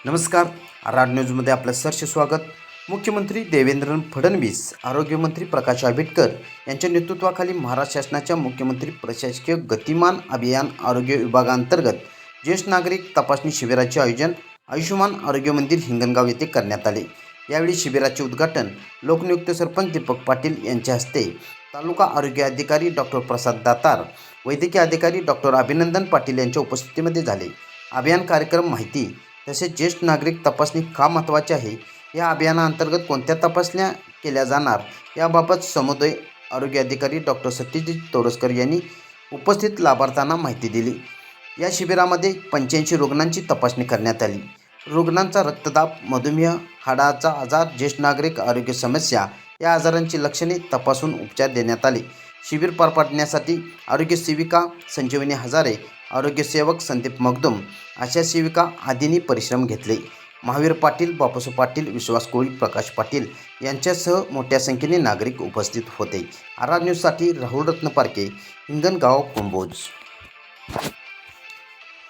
नमस्कार. आर न्यूजमध्ये आपलं सहर्ष स्वागत. मुख्यमंत्री देवेंद्र फडणवीस, आरोग्यमंत्री प्रकाश आंबेडकर यांच्या नेतृत्वाखाली महाराष्ट्र शासनाच्या मुख्यमंत्री प्रशासकीय गतिमान अभियान आरोग्य विभागांतर्गत ज्येष्ठ नागरिक तपासणी शिबिराचे आयोजन आयुष्यमान आरोग्य मंदिर हिंगणगाव येथे करण्यात आले. यावेळी शिबिराचे उद्घाटन लोकनियुक्त सरपंच दीपक पाटील यांच्या हस्ते, तालुका आरोग्य अधिकारी डॉक्टर प्रसाद दातार, वैद्यकीय अधिकारी डॉक्टर अभिनंदन पाटील यांच्या उपस्थितीमध्ये झाले. अभियान कार्यक्रम माहिती तसेच ज्येष्ठ नागरिक तपासणी का महत्त्वाची आहे, या अभियानाअंतर्गत कोणत्या तपासण्या केल्या जाणार याबाबत समुदाय आरोग्य अधिकारी डॉक्टर सत्यजित तोरसकर यांनी उपस्थित लाभार्थ्यांना माहिती दिली. या शिबिरामध्ये 85 रुग्णांची तपासणी करण्यात आली. रुग्णांचा रक्तदाब, मधुमेह, हाडाचा आजार, ज्येष्ठ नागरिक आरोग्य समस्या या आजारांची लक्षणे तपासून उपचार देण्यात आले. शिबिर पार पाडण्यासाठी आरोग्य सेविका संजीवनी हजारे, आरोग्य सेवक संदीप मगदुम, आशा सेविका आदींनी परिश्रम घेतले. महावीर पाटील, बापूसाहेब पाटील, विश्वास कोळी, प्रकाश पाटील यांच्यासह मोठ्या संख्येने नागरिक उपस्थित होते. आर न्यूजसाठी राहुल रत्नपारखे, हिंगणगाव, कुंभोज.